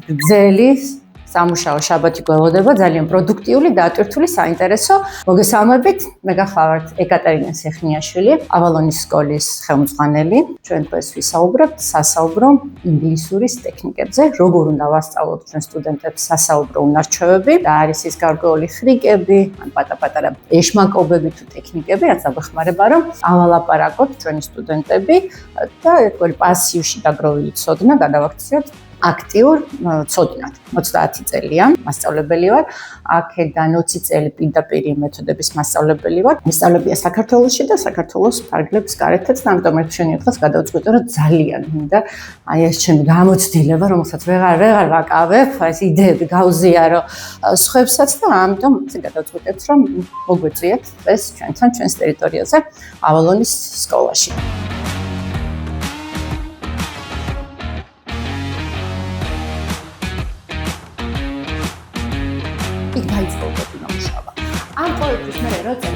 გრძელი სამუშაო შაბათი გველოდება, ძალიან პროდუქტიული, დაატვირთული, საინტერესო. მოგესალმებით, მე გახლავართ ეკატერინე სეხნიაშვილი, ავალონის სკოლის ხელმძღვანელი. ჩვენ დღეს ვისაუბრებთ სასაუბრო ინგლისურის ტექნიკებზე, როგორ უნდა ვასწავლოთ ჩვენ სტუდენტებს სასაუბრო უნარჩვევები და არის ის გარკვეული ხრიკები, ან პატარ-პატარა ეშმაკობები თუ ტექნიკები, რაც დაგვეხმარება, რომ ავალაპარაკოთ ჩვენი სტუდენტები და ერთგვარი პასივში დაგროვილი ცოდნა გადავაქციოთ აქტიურ ცოდნად. 30 წელია მასწავლებელი ვარ. აქედან 20 წელი პირდაპირ მეთოდების მასწავლებელი ვარ. ვისწავლებია საქართველოში და საქართველოს ფარგლებს გარეთაც, და ამიტომ ერთშენიერ დღეს გადავწყვიტე, რომ ძალიან მინდა აი ეს ჩემი გამოცდილება, რომელსაც ვეღარ ვაკავებ, ეს იდეები გავზიარო სხვებსაც და ამიტომ გადავწყვიტეთ, რომ მოგვეწიათ ეს ჩვენთან ჩვენს ტერიტორიაზე ავალონის სკოლაში. იქ დაიწყო მუშაობა. ამ პროექტის მე როცა